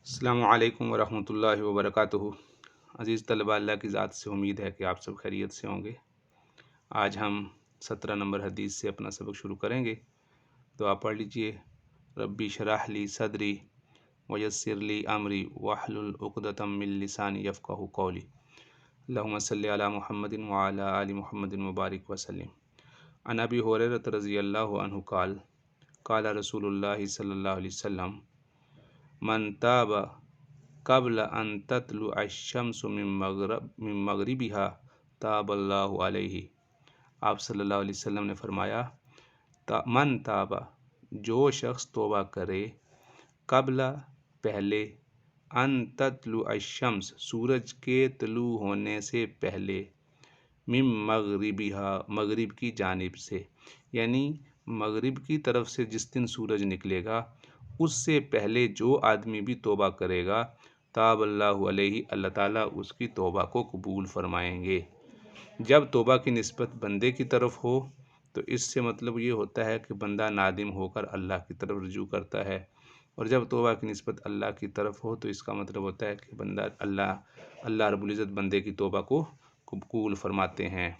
السلام علیکم ورحمۃ اللہ وبرکاتہ۔ عزیز طلبہ، اللہ کی ذات سے امید ہے کہ آپ سب خیریت سے ہوں گے۔ آج ہم 17 نمبر حدیث سے اپنا سبق شروع کریں گے، تو آپ پڑھ لیجئے۔ ربی شرح لی صدری ویسر لی امری واحلل عقدۃ من لسانی یفقہوا قولی۔ اللہم صلی علی محمد وعلی آل محمد وبارک وسلم۔ عن ابی ہریرہ رضی اللہ عنہ قال قال رسول اللہ صلی اللہ علیہ وسلم من تاب قبل ان تطلع الشمس من مغربها تاب اللہ علیہ۔ آپ صلی اللہ علیہ وسلم نے فرمایا، من تابا، جو شخص توبہ کرے، قبل پہلے، ان تطلع الشمس سورج کے طلوع ہونے سے پہلے، من مغربها مغرب کی جانب سے، یعنی مغرب کی طرف سے جس دن سورج نکلے گا اس سے پہلے جو آدمی بھی توبہ کرے گا، تاب اللہ علیہ، اللہ تعالیٰ اس کی توبہ کو قبول فرمائیں گے۔ جب توبہ کی نسبت بندے کی طرف ہو تو اس سے مطلب یہ ہوتا ہے کہ بندہ نادم ہو کر اللہ کی طرف رجوع کرتا ہے، اور جب توبہ کی نسبت اللہ کی طرف ہو تو اس کا مطلب ہوتا ہے کہ بندہ اللہ رب العزت بندے کی توبہ کو قبول فرماتے ہیں۔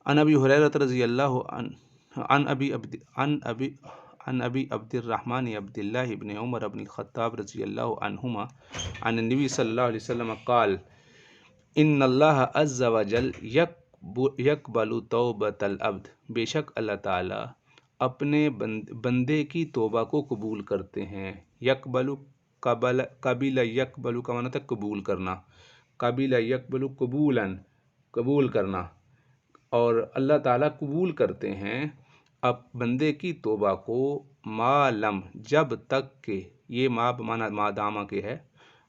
عن ابی ہریرہ رضی اللہ عن ابی عبد الرحمن عبد اللہ بن عمر بن الخطاب رضی اللہ عنہما عن النبی صلی اللہ علیہ وسلم قال ان اللہ عز وجل یقبل توبۃ العبد، بے شک اللہ تعالیٰ اپنے بندے کی توبہ کو قبول کرتے ہیں۔ یقبل، قبل یقبل کا معنی ہے قبول کرنا، قبل یقبل قبولاً، قبول کرنا، اور اللہ تعالیٰ قبول کرتے ہیں اب بندے کی توبہ کو، ما لم، جب تک کہ، یہ ما بمعنی مادامہ کے ہے،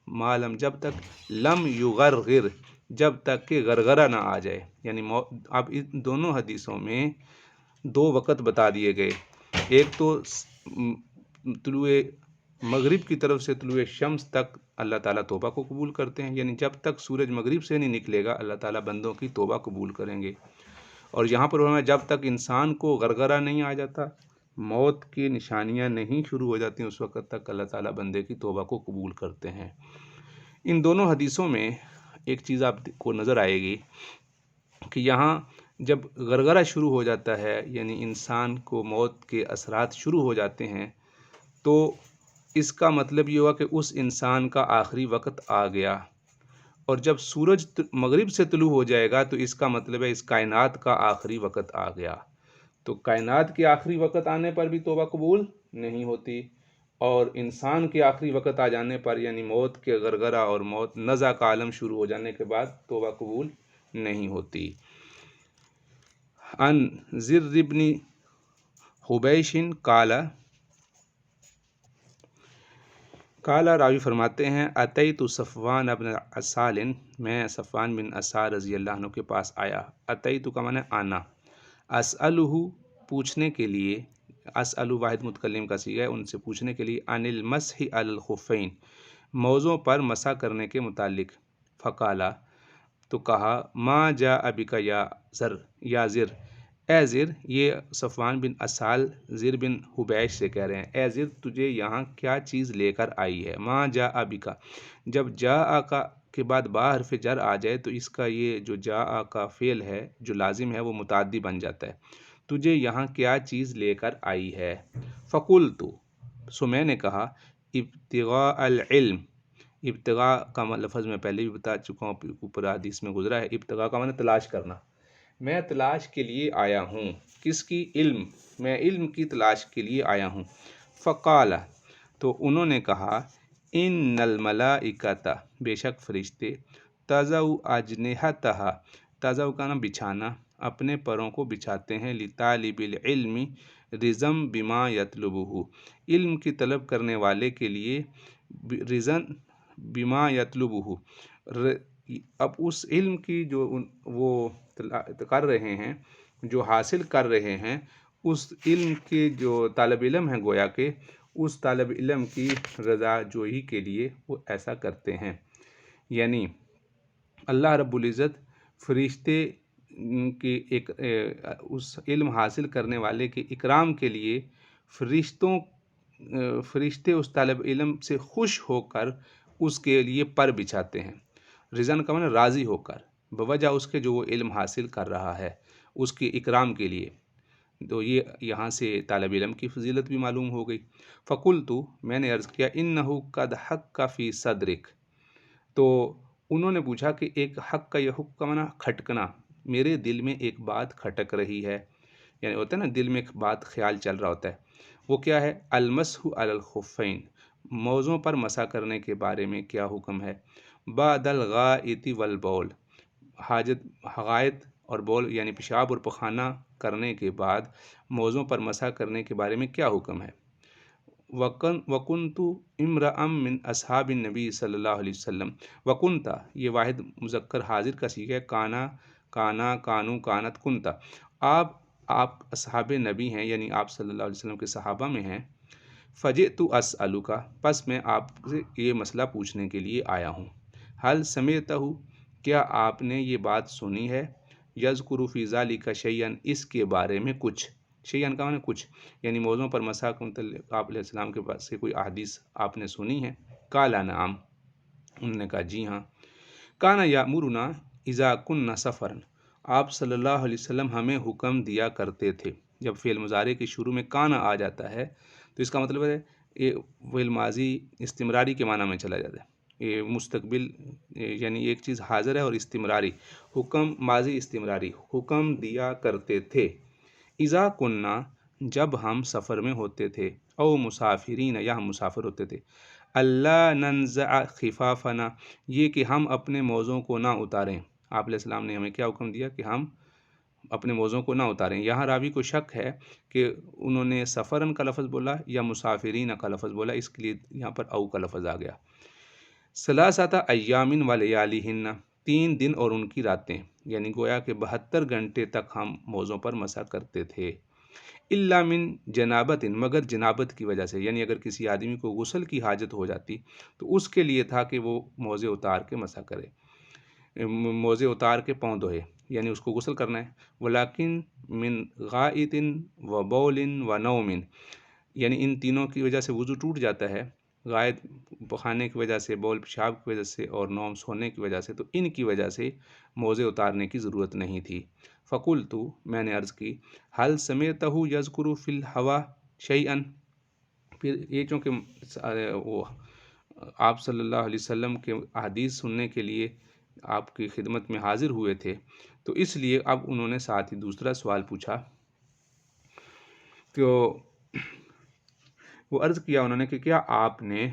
ما لم جب تک، لم یغرغر جب تک کہ غرغرہ نہ آ جائے، یعنی اب ان دونوں حدیثوں میں دو وقت بتا دیے گئے، ایک تو طلوع مغرب کی طرف سے طلوع شمس تک اللہ تعالیٰ توبہ کو قبول کرتے ہیں، یعنی جب تک سورج مغرب سے نہیں نکلے گا اللہ تعالیٰ بندوں کی توبہ قبول کریں گے۔ اور یہاں پر ہمیں جب تک انسان کو غرغرہ نہیں آ جاتا، موت کی نشانیاں نہیں شروع ہو جاتی، اس وقت تک اللہ تعالیٰ بندے کی توبہ کو قبول کرتے ہیں۔ ان دونوں حدیثوں میں ایک چیز آپ کو نظر آئے گی کہ یہاں جب غرغرہ شروع ہو جاتا ہے، یعنی انسان کو موت کے اثرات شروع ہو جاتے ہیں، تو اس کا مطلب یہ ہوا کہ اس انسان کا آخری وقت آ گیا، اور جب سورج مغرب سے طلوع ہو جائے گا تو اس کا مطلب ہے اس کائنات کا آخری وقت آ گیا۔ تو کائنات کے آخری وقت آنے پر بھی توبہ قبول نہیں ہوتی، اور انسان کے آخری وقت آ جانے پر، یعنی موت کے غرغرہ اور موت نزع کا عالم شروع ہو جانے کے بعد توبہ قبول نہیں ہوتی۔ عن زر بن حبیش قال راوی فرماتے ہیں اتیت صفوان بن عسال، میں صفوان بن عسال رضی اللہ عنہ کے پاس آیا۔ اتیت کا معنی آنا، اسألہ پوچھنے کے لیے، اسأل واحد متکلم کا صیغہ ہے، ان سے پوچھنے کے لیے، عن المسح علی الخفین، موزوں پر مسح کرنے کے متعلق۔ فقالا، تو کہا، ما جاء بک یا زر، اے زر، یہ صفوان بن عسال زر بن حبیش سے کہہ رہے ہیں، اے زر تجھے یہاں کیا چیز لے کر آئی ہے۔ ما جاء بک، جب جاء کا کے بعد با حرف جر آ جائے تو اس کا یہ جو جاء کا فعل ہے جو لازم ہے وہ متعدی بن جاتا ہے۔ تجھے یہاں کیا چیز لے کر آئی ہے؟ فقلت، سو میں نے کہا، ابتغاء العلم، ابتغاء کا لفظ میں پہلے بھی بتا چکا ہوں، اوپر حدیث میں گزرا ہے، ابتغاء کا معنی تلاش کرنا، میں تلاش کے لیے آیا ہوں، کس کی؟ علم، میں علم کی تلاش کے لیے آیا ہوں۔ فقال، تو انہوں نے کہا، ان الملائکۃ، بے شک فرشتے، تضع اجنحتہا، تضع کا نام بچھانا، اپنے پروں کو بچھاتے ہیں، لطالب العلم رزم بما یطلبہ، علم کی طلب کرنے والے کے لیے، رزن بما یطلبہ، اب اس علم کی جو وہ کر رہے ہیں، جو حاصل کر رہے ہیں، اس علم کے جو طالب علم ہیں گویا کہ اس طالب علم کی رضا جوئی کے لیے وہ ایسا کرتے ہیں۔ یعنی اللہ رب العزت فرشتے کی اس علم حاصل کرنے والے کے اکرام کے لیے فرشتوں فرشتے اس طالب علم سے خوش ہو کر اس کے لیے پر بچھاتے ہیں۔ رضن کا معنی راضی ہو کر، بوجہ اس کے جو وہ علم حاصل کر رہا ہے اس کے اکرام کے لیے۔ تو یہ یہاں سے طالب علم کی فضیلت بھی معلوم ہو گئی۔ فقلت، میں نے عرض کیا، انہ قد حق فی صدرک، تو انہوں نے پوچھا کہ ایک حق کا، یہ حق کا معنی کھٹکنا، میرے دل میں ایک بات کھٹک رہی ہے، یعنی ہوتا ہے نا دل میں ایک بات خیال چل رہا ہوتا ہے، وہ کیا ہے؟ المسح علی الخفین، موزوں پر مسح کرنے کے بارے میں کیا حکم ہے؟ بعد الغائط والبول، غائط اور بول یعنی پیشاب اور پخانہ کرنے کے بعد موزوں پر مسح کرنے کے بارے میں کیا حکم ہے؟ وکنت امرأ من اصحاب النبی صلی اللہ علیہ وسلم، وکنتا یہ واحد مذکر حاضر کا صیغہ ہے، کانا، کانا، کانو، کانت، کنتا، آپ اصحاب نبی ہیں، یعنی آپ صلی اللہ علیہ وسلم کے صحابہ میں ہیں۔ فجئت اسألک، پس میں آپ سے یہ مسئلہ پوچھنے کے لیے آیا ہوں۔ حل سمعتہ، کیا آپ نے یہ بات سنی ہے؟ یذکر فی ذلک شیئا، اس کے بارے میں کچھ، شیئا کا معنی کچھ، یعنی موضوع پر مسح کے متعلق آپ علیہ السلام کے پاس سے کوئی احادیث آپ نے سنی ہے؟ قال نعم، انہوں نے کہا جی ہاں۔ کانا یامرنا اذا کنا سفرا، آپ صلی اللہ علیہ وسلم ہمیں حکم دیا کرتے تھے۔ جب فعل مضارع کے شروع میں کانا آ جاتا ہے تو اس کا مطلب ہے یہ فعل ماضی استمراری کے معنی میں چلا جاتا ہے، یہ مستقبل، یعنی ایک چیز حاضر ہے اور استمراری، حکم ماضی استمراری، حکم دیا کرتے تھے۔ اذا کننا، جب ہم سفر میں ہوتے تھے، او مسافرین، یا ہم مسافر ہوتے تھے، اللہ ننزع خفافنا، یہ کہ ہم اپنے موزوں کو نہ اتاریں۔ آپ علیہ السلام نے ہمیں کیا حکم دیا کہ ہم اپنے موزوں کو نہ اتاریں۔ یہاں راوی کو شک ہے کہ انہوں نے سفرن کا لفظ بولا یا مسافرین کا لفظ بولا، اس کے لیے یہاں پر او کا لفظ آ گیا۔ ثلاثۃ ایام ولیالہن، 3 دن اور ان کی راتیں، یعنی گویا کہ 72 گھنٹے تک ہم موزوں پر مسح کرتے تھے۔ الا من جنابت، مگر جنابت کی وجہ سے، یعنی اگر کسی آدمی کو غسل کی حاجت ہو جاتی تو اس کے لیے تھا کہ وہ موزے اتار کے مسح کرے، موزے اتار کے پاؤں دھوئے، یعنی اس کو غسل کرنا ہے۔ ولیکن من غائط و بول و نوم، یعنی ان تینوں کی وجہ سے وضو ٹوٹ جاتا ہے، غائط پخانے کی وجہ سے، بول پیشاب کی وجہ سے، اور نوم سونے کی وجہ سے، تو ان کی وجہ سے موزے اتارنے کی ضرورت نہیں تھی۔ فقلت، میں نے عرض کی، حل سمعتہ یذکر فی الہوا شیئا، پھر یہ چونکہ وہ آپ صلی اللہ علیہ وسلم کے احادیث سننے کے لیے آپ کی خدمت میں حاضر ہوئے تھے، تو اس لیے اب انہوں نے ساتھ ہی دوسرا سوال پوچھا، تو وہ عرض کیا انہوں نے کہ کیا آپ نے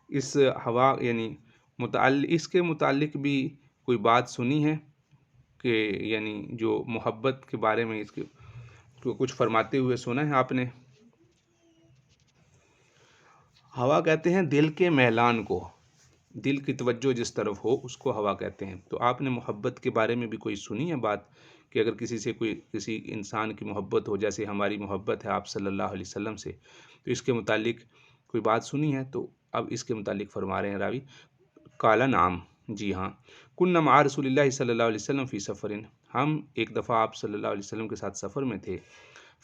اس ہوا یعنی اس کے متعلق بھی کوئی بات سنی ہے کہ یعنی جو محبت کے بارے میں اس کے کچھ فرماتے ہوئے سنا ہے آپ نے؟ ہوا کہتے ہیں دل کے میلان کو، دل کی توجہ جس طرف ہو اس کو ہوا کہتے ہیں۔ تو آپ نے محبت کے بارے میں بھی کوئی سنی ہے بات کہ اگر کسی سے کسی انسان کی محبت ہو، جیسے ہماری محبت ہے آپ صلی اللہ علیہ وسلم سے، تو اس کے متعلق کوئی بات سنی ہے؟ تو اب اس کے متعلق فرما رہے ہیں راوی، قال نعم، جی ہاں، کنا مع رسول اللہ صلی اللہ علیہ وسلم فی سفر، ہم ایک دفعہ آپ صلی اللہ علیہ وسلم کے ساتھ سفر میں تھے،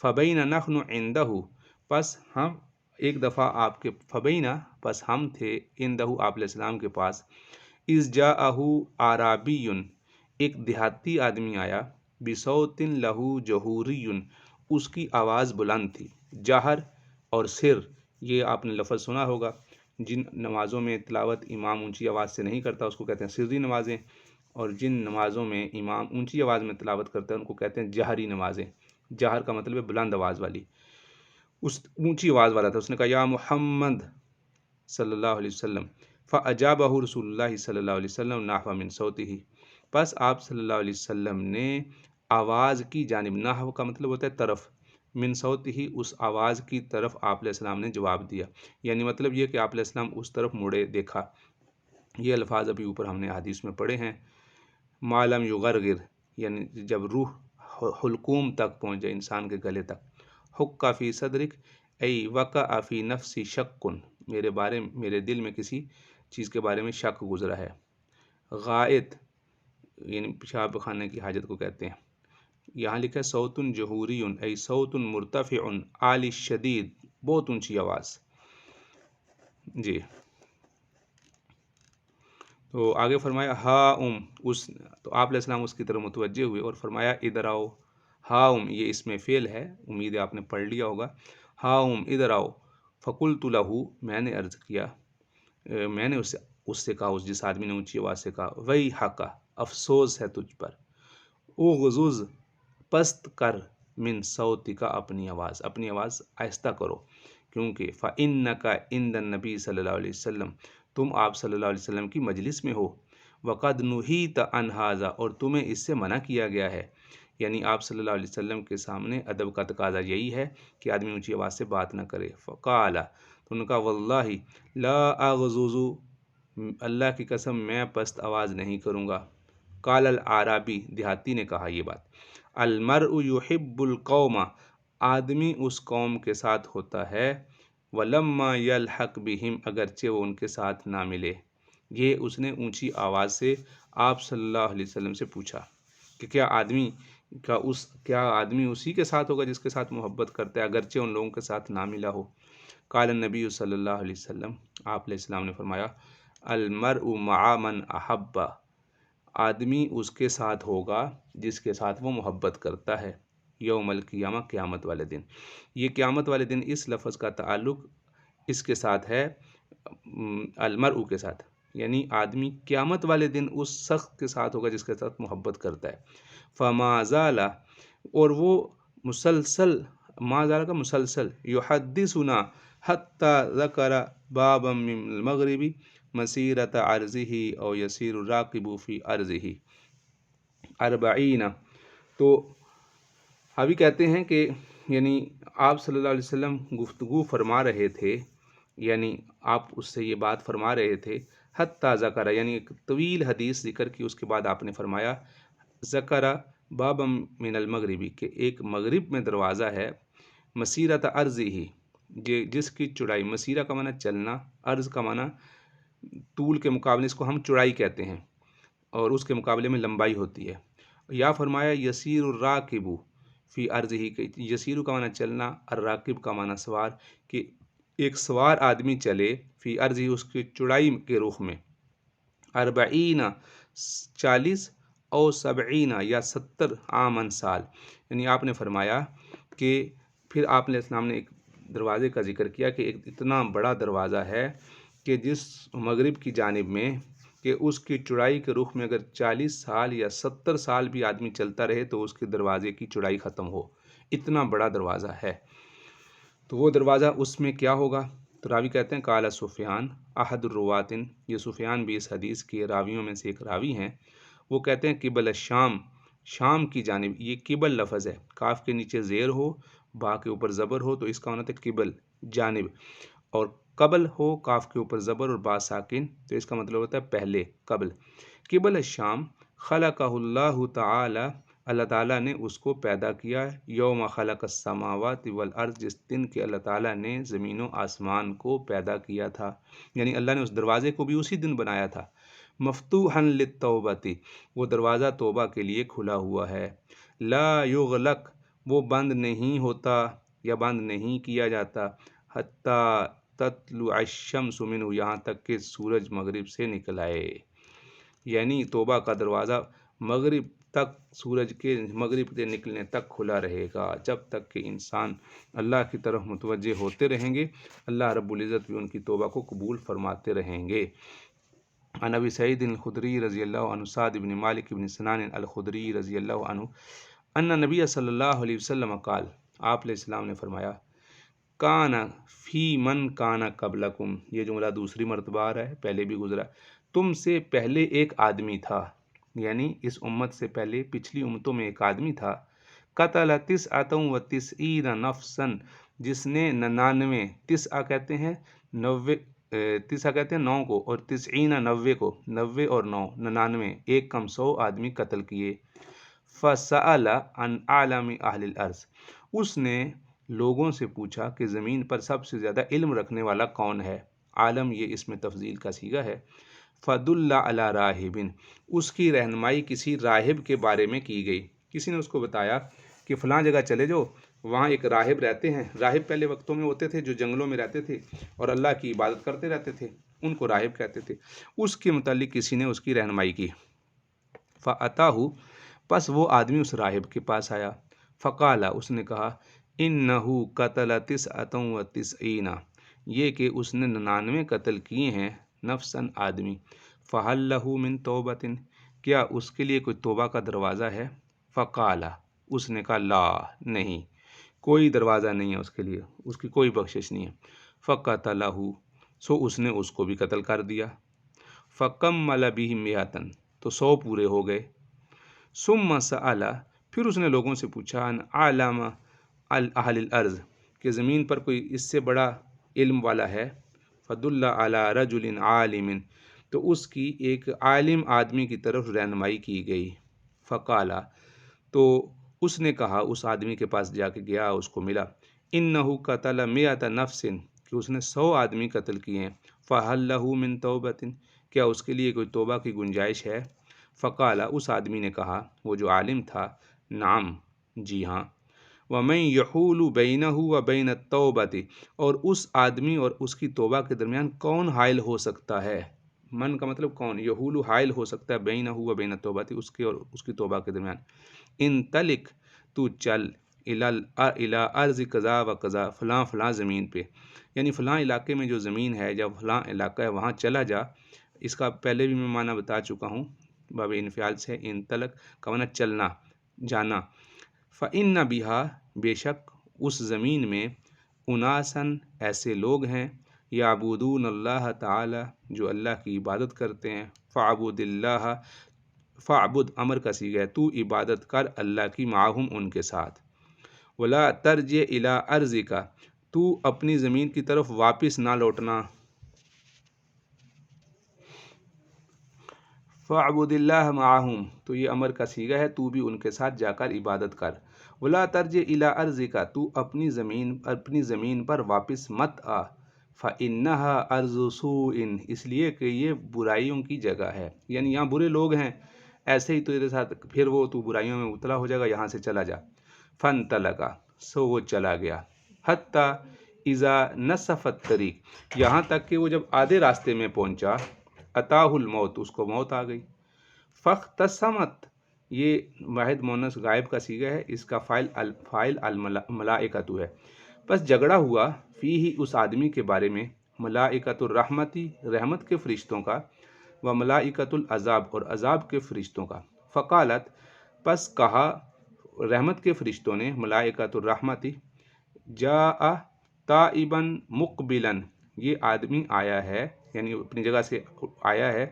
فبین نحن عندہ، پس ہم ایک دفعہ آپ کے، فبینہ پس ہم تھے، عندہ آپ علیہ السلام کے پاس، اذ جاءہ اعرابی، ایک دیہاتی آدمی آیا، بصوت لہ جہوری، اس کی آواز بلند تھی، جہر اور سر، یہ آپ نے لفظ سنا ہوگا، جن نمازوں میں تلاوت امام اونچی آواز سے نہیں کرتا اس کو کہتے ہیں سری نمازیں، اور جن نمازوں میں امام اونچی آواز میں تلاوت کرتا ہے ان کو کہتے ہیں جہری نمازیں۔ جہر کا مطلب ہے بلند آواز والی، اس اونچی آواز والا تھا، اس نے کہا یا محمد صلی اللہ علیہ وسلم، فاجابہ رسول اللہ صلی اللہ علیہ وسلم نحو من صوتہ، پس آپ صلی اللہ علیہ وسلم نے آواز کی جانب، نحو کا مطلب ہوتا ہے طرف، من صوتہ اس آواز کی طرف آپ علیہ السلام نے جواب دیا، یعنی مطلب یہ کہ آپ علیہ السلام اس طرف مڑے، دیکھا۔ یہ الفاظ ابھی اوپر ہم نے حدیث میں پڑھے ہیں، ما لم یغرغر، یعنی جب روح حلقوم تک پہنچ جائے، انسان کے گلے تک، حق فی صدرک ای وقع فی نفسی شک، میرے دل میں کسی چیز کے بارے میں شک گزرا ہے۔ غائط یعنی پیشاب خانے کی حاجت کو کہتے ہیں، یہاں لکھا ہے صوت جہوری ای صوت مرتفع عالی شدید، بہت اونچی آواز، جی تو آگے فرمایا ہا اس، تو آپ علیہ السلام اس کی طرف متوجہ ہوئے اور فرمایا ادھر آؤ. ہا یہ اس میں فعل ہے، امید ہے آپ نے پڑھ لیا ہوگا. ہا ادھر آؤ. فقلت لہ، میں نے عرض کیا، میں نے اس سے کہا، اس جس آدمی نے اونچی آواز سے کہا، وہی حقا، افسوس ہے تجھ پر، اغضض، پست کر، من صوتک، اپنی آواز آہستہ کرو، کیونکہ فإنک عند النبی صلی اللہ علیہ وسلم، تم آپ صلی اللہ علیہ وسلم کی مجلس میں ہو، وقد نہیت عن ھذا، اور تمہیں اس سے منع کیا گیا ہے. یعنی آپ صلی اللہ علیہ وسلم کے سامنے ادب کا تقاضا یہی ہے کہ آدمی اونچی آواز سے بات نہ کرے. فقال، تو انہوں نے کہا، واللہ لا اغضض، اللہ کی قسم میں پست آواز نہیں کروں گا. قال الاعرابی، دیہاتی نے کہا یہ بات، المرء یحب القوم، آدمی اس قوم کے ساتھ ہوتا ہے، ولما یلحق بہم، اگرچہ وہ ان کے ساتھ نہ ملے. یہ اس نے اونچی آواز سے آپ صلی اللہ علیہ وسلم سے پوچھا کہ کیا آدمی اسی کے ساتھ ہوگا جس کے ساتھ محبت کرتا ہے اگرچہ ان لوگوں کے ساتھ نہ ملا ہو. قال النبی صلی اللہ علیہ وسلم، آپ علیہ السلام نے فرمایا، المرء مع من احب، آدمی اس کے ساتھ ہوگا جس کے ساتھ وہ محبت کرتا ہے. یوم القیامہ، قیامت والے دن. یہ قیامت والے دن اس لفظ کا تعلق اس کے ساتھ ہے، المرء کے ساتھ، یعنی آدمی قیامت والے دن اس شخص کے ساتھ ہوگا جس کے ساتھ محبت کرتا ہے. فما زال، اور وہ مسلسل، ما زال کا مسلسل، یحدثنا حتی ذکر بابا من المغرب مسیرت عرضہ او یسیر الراقب فی عرضہ 40. تو ابھی کہتے ہیں کہ یعنی آپ صلی اللہ علیہ وسلم گفتگو فرما رہے تھے، یعنی آپ اس سے یہ بات فرما رہے تھے، حتی ذکر، یعنی ایک طویل حدیث ذکر کی، اس کے بعد آپ نے فرمایا، ذکر بابا من المغربی، کہ ایک مغرب میں دروازہ ہے، مسیرت عرضہ، جس کی چوڑائی، مسیرہ کا معنی چلنا، عرض کا معنی طول کے مقابلے، اس کو ہم چوڑائی کہتے ہیں، اور اس کے مقابلے میں لمبائی ہوتی ہے. یا فرمایا یسیر الراقب فی عرضہ، کہ یسیر کا معنی چلنا، الراقب کا معنی سوار، کہ ایک سوار آدمی چلے، فی عرضہ، اس کی چوڑائی کے رخ میں، 40، 40، او 70، یا 70 عامن، سال. یعنی آپ نے فرمایا کہ پھر آپ نے اسلام نے ایک دروازے کا ذکر کیا کہ ایک اتنا بڑا دروازہ ہے کہ جس مغرب کی جانب میں، کہ اس کی چوڑائی کے رخ میں اگر 40 سال یا 70 سال بھی آدمی چلتا رہے تو اس کے دروازے کی چوڑائی ختم ہو، اتنا بڑا دروازہ ہے. تو وہ دروازہ، اس میں کیا ہوگا؟ تو راوی کہتے ہیں، قال سفیان احد الرواتن، یہ سفیان بھی اس حدیث کے راویوں میں سے ایک راوی ہیں، وہ کہتے ہیں قبل الشام، شام کی جانب. یہ قبل لفظ ہے، کاف کے نیچے زیر ہو، با کے اوپر زبر ہو تو اس کا مطلب ہے قبل، جانب، اور قبل ہو، کاف کے اوپر زبر اور با ساکن، تو اس کا مطلب ہوتا ہے پہلے، قبل. قبل الشام، خلقہ اللہ تعالی، اللہ تعالیٰ نے اس کو پیدا کیا، یوم خلق السماوات والارض، جس دن کہ اللہ تعالیٰ نے زمین و آسمان کو پیدا کیا تھا، یعنی اللہ نے اس دروازے کو بھی اسی دن بنایا تھا. مفتوحا للتوبۃ، وہ دروازہ توبہ کے لیے کھلا ہوا ہے. لا یغلق، وہ بند نہیں ہوتا یا بند نہیں کیا جاتا، حتی تطلع الشمس منہ، یہاں تک کہ سورج مغرب سے نکل آئے. یعنی توبہ کا دروازہ مغرب تک، سورج کے مغرب کے نکلنے تک کھلا رہے گا، جب تک کہ انسان اللہ کی طرف متوجہ ہوتے رہیں گے، اللہ رب العزت بھی ان کی توبہ کو قبول فرماتے رہیں گے. عن ابی سعید الخدری رضی اللہ عنہ، سعد بن مالک بن سنان الخدری رضی اللہ عنہ، ان نبی صلی اللہ علیہ وسلم قال، آپ علیہ السلام نے فرمایا، کان فی من کان قبلکم، یہ جملہ دوسری مرتبہ آ رہا ہے، پہلے بھی گزرا، تم سے پہلے ایک آدمی تھا، یعنی اس امت سے پہلے پچھلی امتوں میں ایک آدمی تھا، قتل 99 نفسا، جس نے 99، 90 کہتے ہیں 90، 90 کہتے ہیں 9 کو، اور 90 90 کو، 90 اور 9 99، ایک کم 100 آدمی قتل کیے. فسأل عن عالم اہل الارض، اس نے لوگوں سے پوچھا کہ زمین پر سب سے زیادہ علم رکھنے والا کون ہے. عالم یہ اس میں تفضیل کا صیغہ ہے. فدل علی راہب، اس کی رہنمائی کسی راہب کے بارے میں کی گئی، کسی نے اس کو بتایا کہ فلاں جگہ چلے جاؤ، وہاں ایک راہب رہتے ہیں، راہب پہلے وقتوں میں ہوتے تھے جو جنگلوں میں رہتے تھے اور اللہ کی عبادت کرتے رہتے تھے، ان کو راہب کہتے تھے۔ اس کے متعلق کسی نے اس کی رہنمائی کی۔ فَأَتَاهُ، پس وہ آدمی اس راہب کے پاس آیا۔ فقال، اس نے کہا، اِنَّهُ قَتَلَ 99، یہ کہ اس نے 99 قتل کیے ہیں، نفساً آدمی۔ فَهَلْ لَهُ مِن تَوْبَةٍ، کیا اس کے لیے کوئی توبہ کا دروازہ ہے؟ فقال، اس نے کہا، لا، نہیں، کوئی دروازہ نہیں ہے اس کے لیے، اس کی کوئی بخشش نہیں ہے۔ فَقَتَلَهُ، سو اس نے اس کو بھی قتل کر دیا۔ فَكَمَّلَ بِهِ 100، تو 100 پورے ہو گئے۔ ثُمَّ سَأَلَ، پھر اس نے لوگوں سے پوچھا، عن عالم اہل الارض، کہ زمین پر کوئی اس سے بڑا علم والا ہے؟ فَدُلَّ عَلَى رَجُلٍ عَالِمٍ، تو اس کی ایک عالم آدمی کی طرف رہنمائی کی گئی۔ فقال، تو اس نے کہا، اس آدمی کے پاس جا کے گیا، اس کو ملا، اِنَّهُ قَتَلَ 100 نَفْسٍ، کہ اس نے 100 آدمی قتل کیے ہیں۔ فَهَلْ لَهُ مِن تَوْبَةٍ، کیا اس کے لیے کوئی توبہ کی گنجائش ہے؟ فقال، اس آدمی نے کہا، وہ جو عالم تھا، نعم، جی ہاں۔ وَمَن يَحُولُ بَيْنَهُ وَبَيْنَ التَّوْبَةِ، اور اس آدمی اور اس کی توبہ کے درمیان کون حائل ہو سکتا ہے؟ من کا مطلب کون، یحول حائل ہو سکتا ہے، بینہ و بین التوبہ، اس کے اور اس کی توبہ کے درمیان۔ انطلق، تو چل، الی ارض کذا و کذا، فلاں فلاں زمین پہ، یعنی فلاں علاقے میں جو زمین ہے یا فلاں علاقہ ہے وہاں چلا جا۔ اس کا پہلے بھی میں معنی بتا چکا ہوں، باب انفعال سے، انطلق کا معنی چلنا، جانا۔ فإن بها، بے شک اس زمین میں، اناسن، ایسے لوگ ہیں، یعبدون اللہ تعالی، جو اللہ کی عبادت کرتے ہیں۔ فعبد اللہ، فعبد امر کا صیغہ ہے، تو عبادت کر اللہ کی، معہم، ان کے ساتھ۔ ولا ترجع الی ارضک، تو اپنی زمین کی طرف واپس نہ لوٹنا۔ فعبد اللہ معہم، تو یہ امر کا صیغہ ہے، تو بھی ان کے ساتھ جا کر عبادت کر۔ ولا ترجع الی ارضک، تو اپنی زمین پر واپس مت آ۔ فإنها ارض سوء، اس لیے کہ یہ برائیوں کی جگہ ہے، یعنی یہاں برے لوگ ہیں، ایسے ہی تیرے ساتھ پھر وہ تو برائیوں میں مبتلا ہو جائے گا، یہاں سے چلا جا۔ فانطلق، سو وہ چلا گیا، حتی اذا نصف الطریق، یہاں تک کہ وہ جب آدھے راستے میں پہنچا، اتاہ الموت، اس کو موت آ گئی۔ فاختصمت، یہ واحد مؤنث غائب کا صیغہ ہے، اس کا فاعل الملائکۃ ہے۔ بس جھگڑا ہوا، فیہ، اس آدمی کے بارے میں، ملائکۃ الرحمتی، رحمت کے فرشتوں کا، و ملائکۃ العذاب، اور عذاب کے فرشتوں کا۔ فقالت، پس کہا رحمت کے فرشتوں نے، ملائکۃ الرحمتی، جاء تائبا مقبلا، یہ آدمی آیا ہے، یعنی اپنی جگہ سے آیا ہے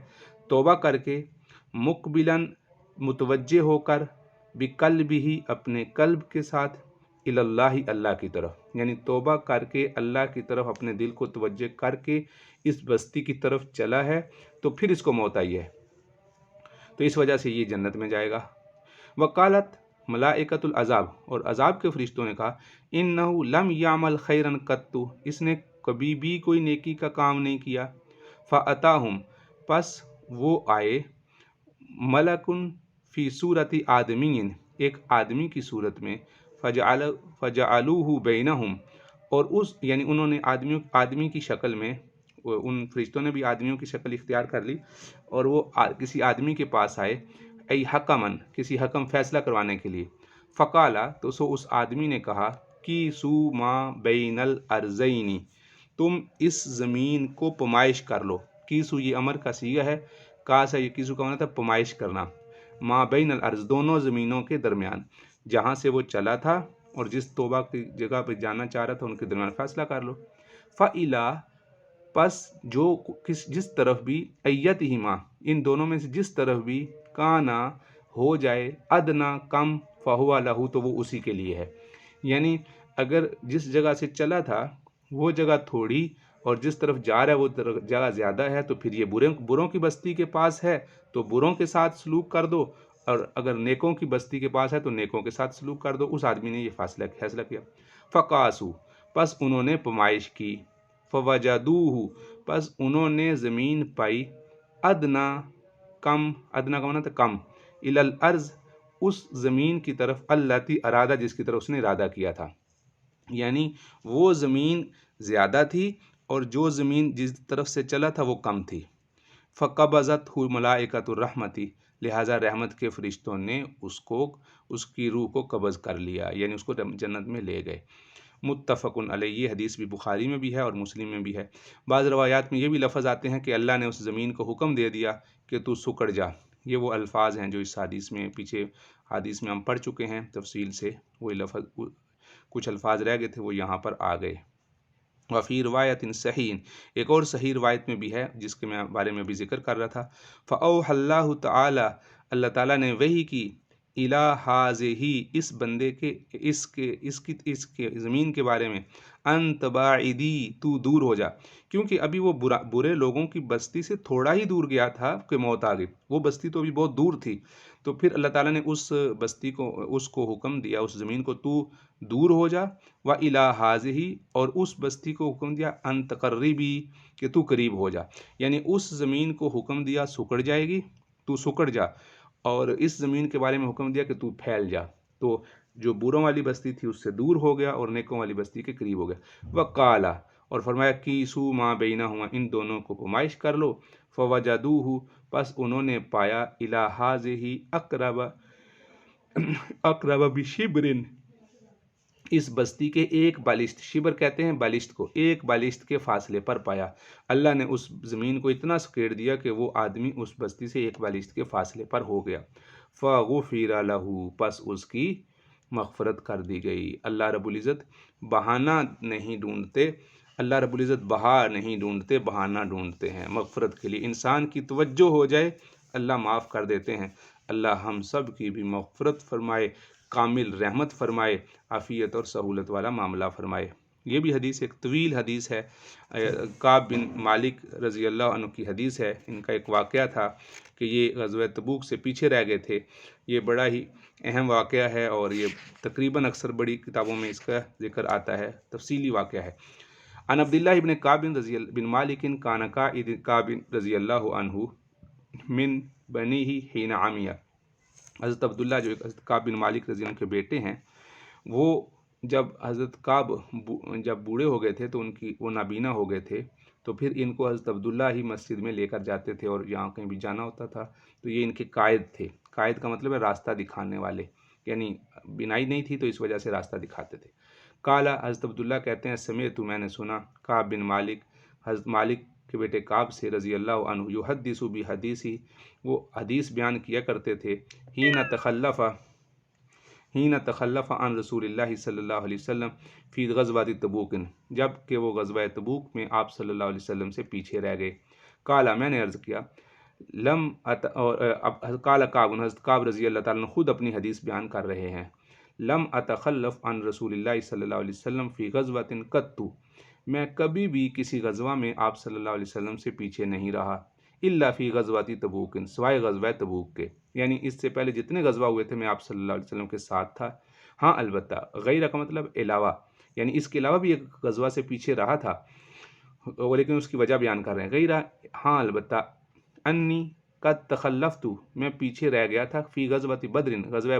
توبہ کر کے، مقبلا، متوجہ ہو کر، بقلبہ، اپنے قلب کے ساتھ، اللہ، اللہ کی طرف، یعنی توبہ کر کے اللہ کی طرف اپنے دل کو توجہ کر کے اس بستی کی طرف چلا ہے، تو پھر اس کو موت آئی ہے، تو اس وجہ سے یہ جنت میں جائے گا۔ وقالت ملائکۃ العذاب، اور عذاب کے فرشتوں نے کہا، انہ لم یعمل خیرا قط، اس نے کبھی بھی کوئی نیکی کا کام نہیں کیا۔ فاتاہم، پس وہ آئے، ملک فی صورت آدمی، ایک آدمی کی صورت میں، فجعلوہ بینہم، اور اس، یعنی انہوں نے آدمی کی شکل میں، ان فرشتوں نے بھی آدمیوں کی شکل اختیار کر لی، اور وہ کسی آدمی کے پاس آئے، ای حکمن، کسی حکم فیصلہ کروانے کے لیے۔ فقالا، تو سو اس آدمی نے کہا، کی سو ما بین الارضین، تم اس زمین کو پمائش کر لو۔ کیسو، یہ امر کا صیغہ ہے، کاسا، یہ کیسو کا معنی تھا پمائش کرنا، ما بین الارض، دونوں زمینوں کے درمیان، جہاں سے وہ چلا تھا اور جس توبہ کی جگہ پہ جانا چاہ رہا تھا، ان کے درمیان فیصلہ کر لو۔ فَإِلَا، پس جس طرف بھی، ایتہما، ان دونوں میں سے جس طرف بھی، کانا، ہو جائے، ادنا، کم، فہو لہو، تو وہ اسی کے لیے ہے، یعنی اگر جس جگہ سے چلا تھا وہ جگہ تھوڑی اور جس طرف جا رہا ہے وہ جگہ زیادہ ہے، تو پھر یہ بروں کی بستی کے پاس ہے تو بروں کے ساتھ سلوک کر دو، اور اگر نیکوں کی بستی کے پاس ہے تو نیکوں کے ساتھ سلوک کر دو۔ اس آدمی نے یہ فیصلہ کیا۔ فقاسو، پس انہوں نے پمائش کی، فوجدوہ، پس انہوں نے زمین پائی، ادنا، کم، ادنا کا معنی تھا کم، الی الارض، اس زمین کی طرف، التی ارادہ، جس کی طرف اس نے ارادہ کیا تھا۔ یعنی وہ زمین زیادہ تھی اور جو زمین جس طرف سے چلا تھا وہ کم تھی۔ فَقَبَضَتْهُ مَلَائِكَةُ الرَّحْمَةِ، لہٰذا رحمت کے فرشتوں نے اس کی روح کو قبض کر لیا، یعنی اس کو جنت میں لے گئے۔ متفقن علیہ، یہ حدیث بھی بخاری میں بھی ہے اور مسلم میں بھی ہے۔ بعض روایات میں یہ بھی لفظ آتے ہیں کہ اللہ نے اس زمین کو حکم دے دیا کہ تو سکڑ جا۔ یہ وہ الفاظ ہیں جو اس حدیث میں پیچھے حدیث میں ہم پڑھ چکے ہیں تفصیل سے، وہی لفظ کچھ الفاظ رہ گئے تھے وہ یہاں پر آ گئے۔ وفی روایت صحیح، ایک اور صحیح روایت میں بھی ہے جس کے میں بارے میں بھی ذکر کر رہا تھا، فَأَوْحَى اللَّهُ تعالی، اللہ تعالیٰ نے وحی کی، اِلَىٰ هَٰذِهِ، اس بندے کے اس کے زمین کے بارے میں، ان تباعدی، تو دور ہو جا، کیونکہ ابھی وہ برے لوگوں کی بستی سے تھوڑا ہی دور گیا تھا کہ موت آ گئی، وہ بستی تو ابھی بہت دور تھی، تو پھر اللہ تعالیٰ نے اس بستی کو، اس کو حکم دیا، اس زمین کو تو دور ہو جا، وَإِلَىٰ هَٰذِهِ، اور اس بستی کو حکم دیا، ان تقربی، کہ تو قریب ہو جا، یعنی اس زمین کو حکم دیا سکڑ جائے گی، تو سکڑ جا، اور اس زمین کے بارے میں حکم دیا کہ تو پھیل جا، تو جو بروں والی بستی تھی اس سے دور ہو گیا اور نیکوں والی بستی کے قریب ہو گیا۔ وقال، اور فرمایا کیسو ما بینہما، ان دونوں کو پمائش کر لو، فوجدوہ، پس انہوں نے پایا، الی ہذہ اقرب بشبر، اس بستی کے ایک بالشت، شبر کہتے ہیں بالشت کو، ایک بالشت کے فاصلے پر پایا۔ اللہ نے اس زمین کو اتنا سکیڑ دیا کہ وہ آدمی اس بستی سے ایک بالشت کے فاصلے پر ہو گیا۔ فغفر لہ، پس اس کی مغفرت کر دی گئی۔ اللہ رب العزت بہانہ نہیں ڈھونڈتے، اللہ رب العزت بہا نہیں ڈھونڈتے، بہانہ ڈھونڈتے ہیں مغفرت کے لیے۔ انسان کی توجہ ہو جائے اللہ معاف کر دیتے ہیں۔ اللہ ہم سب کی بھی مغفرت فرمائے، کامل رحمت فرمائے، عافیت اور سہولت والا معاملہ فرمائے۔ یہ بھی حدیث ایک طویل حدیث ہے، کعب بن مالک رضی اللہ عنہ کی حدیث ہے۔ ان کا ایک واقعہ تھا کہ یہ غزوہ تبوک سے پیچھے رہ گئے تھے، یہ بڑا ہی اہم واقعہ ہے اور یہ تقریباً اکثر بڑی کتابوں میں اس کا ذکر آتا ہے، تفصیلی واقعہ ہے۔ عن عبداللہ بن کعب بن مالک کان قائد کعب رضی اللہ عنہ من بنیہ حین عمیہ، حضرت عبداللہ جو حضرت کعب بن مالک رضی اللہ عنہ کے بیٹے ہیں، وہ جب حضرت کعب جب بوڑھے ہو گئے تھے تو وہ نابینا ہو گئے تھے، تو پھر ان کو حضرت عبداللہ ہی مسجد میں لے کر جاتے تھے، اور یہاں کہیں بھی جانا ہوتا تھا تو یہ ان کے قائد تھے۔ قائد کا مطلب ہے راستہ دکھانے والے، یعنی بینائی نہیں تھی تو اس وجہ سے راستہ دکھاتے تھے۔ قالا، حضرت عبداللہ کہتے ہیں، سمعت، میں نے سنا، کعب بن مالک، حضرت مالک کے بیٹے کعب سے رضی اللہ عنہ، یحدث بحدیثہ، وہ حدیث بیان کیا کرتے تھے، حین تخلف عن رسول اللہ صلی اللہ علیہ وسلم فی غزوۃ تبوک، جب کہ وہ غزوہ تبوک میں آپ صلی اللہ علیہ وسلم سے پیچھے رہ گئے۔ قالا، میں نے عرض کیا، قال کعب، حضرت کعب رضی اللہ تعالیٰ عنہ خود اپنی حدیث بیان کر رہے ہیں، لم اتخلف عن رسول اللہ صلی اللہ علیہ وسلم فی غزوۃ قط، میں کبھی بھی کسی غزوہ میں آپ صلی اللہ علیہ وسلم سے پیچھے نہیں رہا، الا فی غزوۃ تبوک، سوائے غزوہ تبوک کے، یعنی اس سے پہلے جتنے غزوہ ہوئے تھے میں آپ صلی اللہ علیہ وسلم کے ساتھ تھا۔ ہاں البتہ، غیرہ کا مطلب علاوہ، یعنی اس کے علاوہ بھی ایک غزوہ سے پیچھے رہا تھا، لیکن اس کی وجہ بیان کر رہے ہیں۔ غیرہ، ہاں البتہ، انی قد تخلفت، میں پیچھے رہ گیا تھا، فی غزوۃ بدر، غزوہ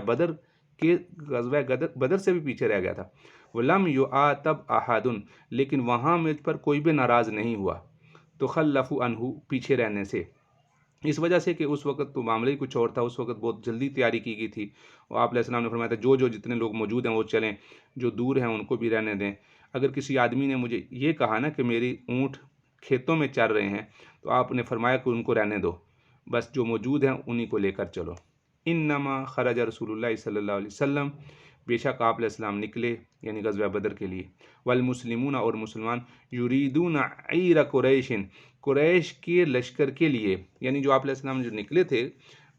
بدر سے بھی پیچھے رہ گیا تھا، ولم یعاتب احد، لیکن وہاں مجھ پر کوئی بھی ناراض نہیں ہوا، تخلف عنہ، پیچھے رہنے سے، اس وجہ سے کہ اس وقت تو معاملہ ہی کچھ اور تھا، اس وقت بہت جلدی تیاری کی گئی تھی، اور آپ علیہ السلام نے فرمایا تھا جو جتنے لوگ موجود ہیں وہ چلیں، جو دور ہیں ان کو بھی رہنے دیں۔ اگر کسی آدمی نے مجھے یہ کہا نا کہ میری اونٹ کھیتوں میں چر رہے ہیں، تو آپ نے فرمایا کہ ان کو رہنے دو، بس جو موجود ہیں انہی کو لے کر چلو۔ انما خرج رسول اللہ صلی اللہ علیہ وسلم، بے شک آپ علیہ السلام نکلے، یعنی غزوہ بدر کے لیے، والمسلمون، اور مسلمان، یریدون عیر قریش، قریش کے لشکر کے لیے، یعنی جو آپ علیہ السلام جو نکلے تھے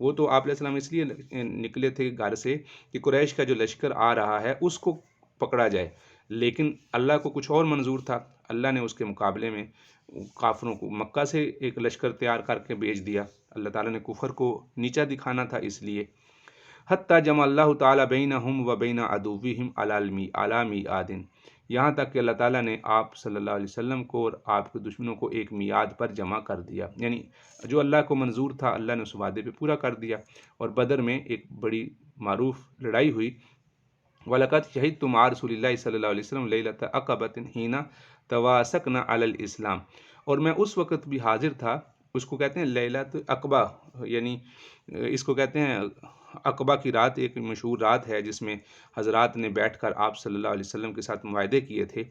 وہ تو آپ علیہ السلام اس لیے نکلے تھے گھر سے کہ قریش کا جو لشکر آ رہا ہے اس کو پکڑا جائے، لیکن اللہ کو کچھ اور منظور تھا، اللہ نے اس کے مقابلے میں کافروں کو مکہ سے ایک لشکر تیار کر کے بھیج دیا، اللہ تعالیٰ نے کفر کو نیچا دکھانا تھا اس لیے۔ حتی جمع اللہ تعالیٰ بینہم و بین عدوہم علی میعاد، یہاں تک کہ اللہ تعالیٰ نے آپ صلی اللہ علیہ وسلم کو اور آپ کے دشمنوں کو ایک میعاد پر جمع کر دیا، یعنی جو اللہ کو منظور تھا اللہ نے اس وعدے پہ پورا کر دیا، اور بدر میں ایک بڑی معروف لڑائی ہوئی وَلَقَدْ شَهِدْتُ مَعَ رَسُولِ اللَّهِ صلی اللہ علیہ وسلم لَيْلَةَ عَقَبَةٍ حِينَ تَوَاسَقْنَا عَلَى الْإِسْلَام، اور میں اس وقت بھی حاضر تھا، اس کو کہتے ہیں لیلۃ عقبہ، یعنی اس کو کہتے ہیں عقبہ کی رات، ایک مشہور رات ہے جس میں حضرات نے بیٹھ کر آپ صلی اللہ علیہ وسلم کے ساتھ معاہدے کیے تھے،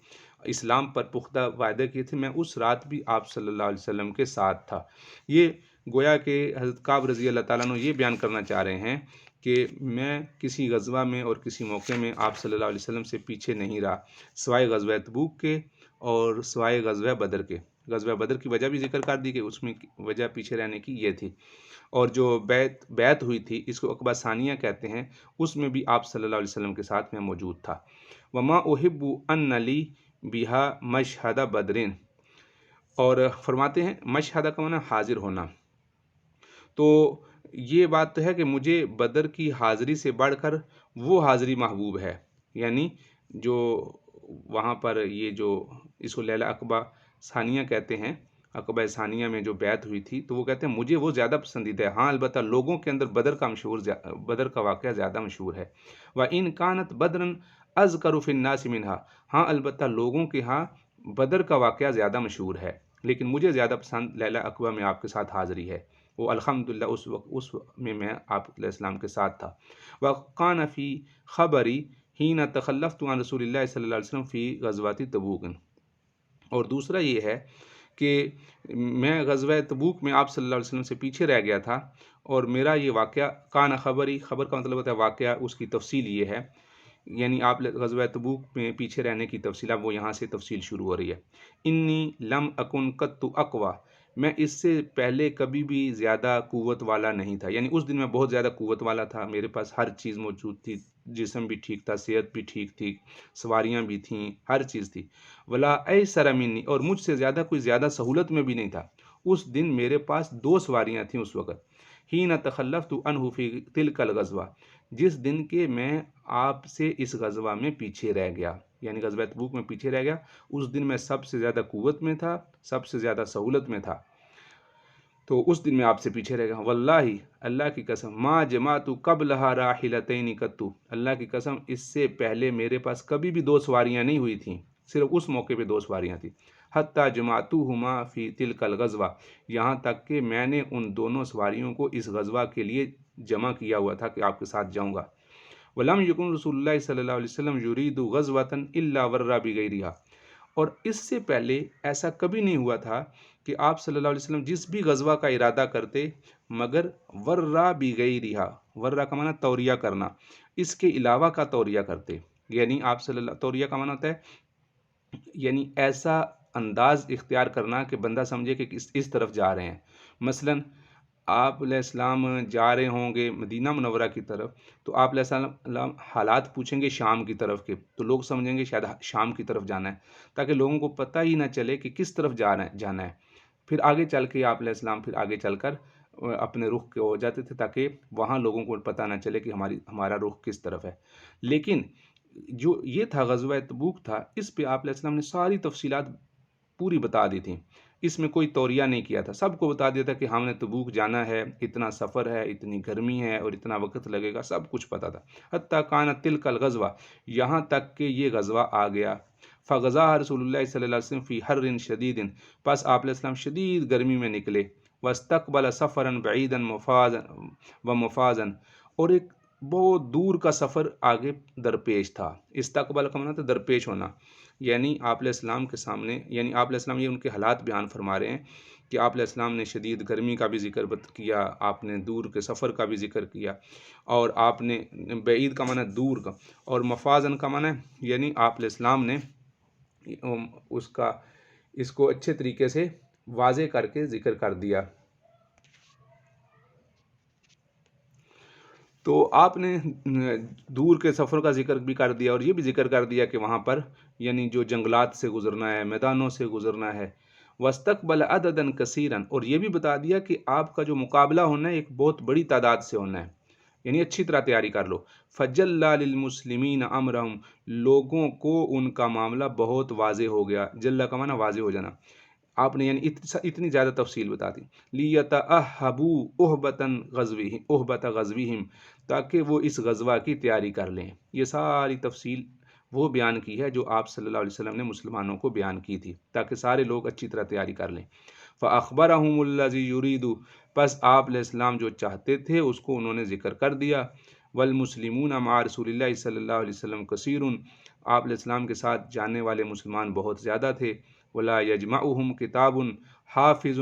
اسلام پر پختہ وعدے کیے تھے، میں اس رات بھی آپ صلی اللہ علیہ وسلم کے ساتھ تھا۔ یہ گویا کہ حضرت کعب رضی اللہ تعالیٰ عنہ یہ بیان کرنا چاہ رہے ہیں کہ میں کسی غزوہ میں اور کسی موقع میں آپ صلی اللہ علیہ وسلم سے پیچھے نہیں رہا، سوائے غزوہ تبوک کے اور سوائے غزوہ بدر کے۔ غزوہ بدر کی وجہ بھی ذکر کر دی کہ اس میں وجہ پیچھے رہنے کی یہ تھی، اور جو بیعت ہوئی تھی، اس کو عقبہ ثانیہ کہتے ہیں، اس میں بھی آپ صلی اللہ علیہ وسلم کے ساتھ میں موجود تھا۔ وما احب ان لی بہا مشہد بدرین، اور فرماتے ہیں مشہدہ کا معنی حاضر ہونا، تو یہ بات تو ہے کہ مجھے بدر کی حاضری سے بڑھ کر وہ حاضری محبوب ہے، یعنی جو وہاں پر یہ جو اس کو لیلہ عقبہ ثانیہ کہتے ہیں، عقبہ ثانیہ میں جو بیعت ہوئی تھی، تو وہ کہتے ہیں مجھے وہ زیادہ پسندیدہ ہے۔ ہاں البتہ لوگوں کے اندر بدر کا واقعہ زیادہ مشہور ہے۔ وَإِنْ كَانَتْ بَدْرًا أَذْكَرُ فِي النَّاسِ مِنْهَا، ہاں البتہ لوگوں کے ہاں بدر کا واقعہ زیادہ مشہور ہے، لیکن مجھے زیادہ پسند لیلہ عقبہ میں آپ کے ساتھ حاضری ہے۔ وہ الحمدللہ اس وقت میں آپ علیہ السلام کے ساتھ تھا۔ وَقَانَ فِي خَبَرِ حِينَ تَخَلَّفْتُ عَنْ رسول اللہ صلی اللہ علیہ وسلم فی غزوات تبوک، اور دوسرا یہ ہے کہ میں غزوہ تبوک میں آپ صلی اللہ علیہ وسلم سے پیچھے رہ گیا تھا، اور میرا یہ واقعہ کان خبری، خبر کا مطلب ہوتا ہے واقعہ، اس کی تفصیل یہ ہے، یعنی آپ غزوہ تبوک میں پیچھے رہنے کی تفصیل، اب وہ یہاں سے تفصیل شروع ہو رہی ہے۔ انی لم اکن قط اقوا، میں اس سے پہلے کبھی بھی زیادہ قوت والا نہیں تھا، یعنی اس دن میں بہت زیادہ قوت والا تھا، میرے پاس ہر چیز موجود تھی، جسم بھی ٹھیک تھا، صحت بھی ٹھیک تھی، سواریاں بھی تھیں، ہر چیز تھی۔ ولا ایسر منی، اور مجھ سے زیادہ کوئی زیادہ سہولت میں بھی نہیں تھا۔ اس دن میرے پاس 2 سواریاں تھیں اس وقت۔ حین تخلفت عنہ فی تلک الغزوہ، جس دن کے میں آپ سے اس غزوہ میں پیچھے رہ گیا، یعنی غزوہ تبوک میں پیچھے رہ گیا، اس دن میں سب سے زیادہ قوت میں تھا، سب سے زیادہ سہولت میں تھا، تو اس دن میں آپ سے پیچھے رہ گیا۔ واللہ، اللہ کی قسم، ما جمعت قبلها راحلتین قط، اللہ کی قسم اس سے پہلے میرے پاس کبھی بھی 2 سواریاں نہیں ہوئی تھیں، صرف اس موقع پہ 2 سواریاں تھیں۔ حتی جمعتہما فی تلک الغزوہ، یہاں تک کہ میں نے ان دونوں سواریوں کو اس غزوہ کے لیے جمع کیا ہوا تھا کہ آپ کے ساتھ جاؤں گا۔ ولم یکن رسول اللہ صلی اللہ علیہ وسلم یرید غزوۃ الا ورّا بغیرہا، اور اس سے پہلے ایسا کبھی نہیں ہوا تھا کہ آپ صلی اللہ علیہ وسلم جس بھی غزوہ کا ارادہ کرتے مگر ورّا بغیرہا، ورّا کا معنی توریہ کرنا، اس کے علاوہ کا توریہ کرتے، یعنی آپ صلی اللہ، توریہ کا معنی ہوتا ہے یعنی ایسا انداز اختیار کرنا کہ بندہ سمجھے کہ اس طرف جا رہے ہیں۔ مثلاً آپ علیہ السلام جا رہے ہوں گے مدینہ منورہ کی طرف، تو آپ علیہ السلام حالات پوچھیں گے شام کی طرف کے، تو لوگ سمجھیں گے شاید شام کی طرف جانا ہے، تاکہ لوگوں کو پتہ ہی نہ چلے کہ کس طرف جانا ہے۔ پھر آگے چل کے آپ علیہ السلام پھر آگے چل کر اپنے رخ کے ہو جاتے تھے، تاکہ وہاں لوگوں کو پتہ نہ چلے کہ ہمارا رخ کس طرف ہے۔ لیکن جو یہ تھا غزوہ تبوک تھا، اس پہ آپ علیہ السلام نے ساری تفصیلات پوری بتا دی تھیں، اس میں کوئی توریہ نہیں کیا تھا، سب کو بتا دیا تھا کہ ہم نے تبوک جانا ہے، اتنا سفر ہے، اتنی گرمی ہے اور اتنا وقت لگے گا، سب کچھ پتا تھا۔ حتی کانت تلک الغزوہ، یہاں تک کہ یہ غزوہ آ گیا۔ فغزا رسول اللہ صلی اللہ علیہ وسلم فی حر شدید، پس آپ علیہ السلام شدید گرمی میں نکلے۔ واستقبل سفرا بعیدا ومفازا، اور ایک بہت دور کا سفر آگے درپیش تھا۔ استقبل کا معنی تھا درپیش ہونا، یعنی آپ علیہ السلام کے سامنے، یعنی آپ علیہ السلام یہ ان کے حالات بیان فرما رہے ہیں کہ آپ علیہ السلام نے شدید گرمی کا بھی ذکر کیا، آپ نے دور کے سفر کا بھی ذکر کیا، اور آپ نے بعید کا معنی دور کا، اور مفازن کا معنی یعنی آپ علیہ السلام نے اس کو اچھے طریقے سے واضح کر کے ذکر کر دیا۔ تو آپ نے دور کے سفر کا ذکر بھی کر دیا، اور یہ بھی ذکر کر دیا کہ وہاں پر یعنی جو جنگلات سے گزرنا ہے، میدانوں سے گزرنا ہے۔ واستقبل عددا کثیرا، اور یہ بھی بتا دیا کہ آپ کا جو مقابلہ ہونا ہے ایک بہت بڑی تعداد سے ہونا ہے، یعنی اچھی طرح تیاری کر لو۔ فجلّ للمسلمین امرہم، لوگوں کو ان کا معاملہ بہت واضح ہو گیا، جلّ کا معنی واضح ہو جانا، آپ نے یعنی اتنی زیادہ تفصیل بتا دی. لیتأہبوا اہبت غزوہم، تاکہ وہ اس غزوہ کی تیاری کر لیں. یہ ساری تفصیل وہ بیان کی ہے جو آپ صلی اللہ علیہ وسلم نے مسلمانوں کو بیان کی تھی، تاکہ سارے لوگ اچھی طرح تیاری کر لیں. فأخبرہم الذی یرید، پس آپ علیہ السلام جو چاہتے تھے اس کو انہوں نے ذکر کر دیا. والمسلمون مع رسول اللہ صلی اللہ علیہ وسلم کثیر، آپ علیہ السلام کے ساتھ جاننے والے مسلمان بہت زیادہ تھے. ولا یجمعہم کتاب حافظ،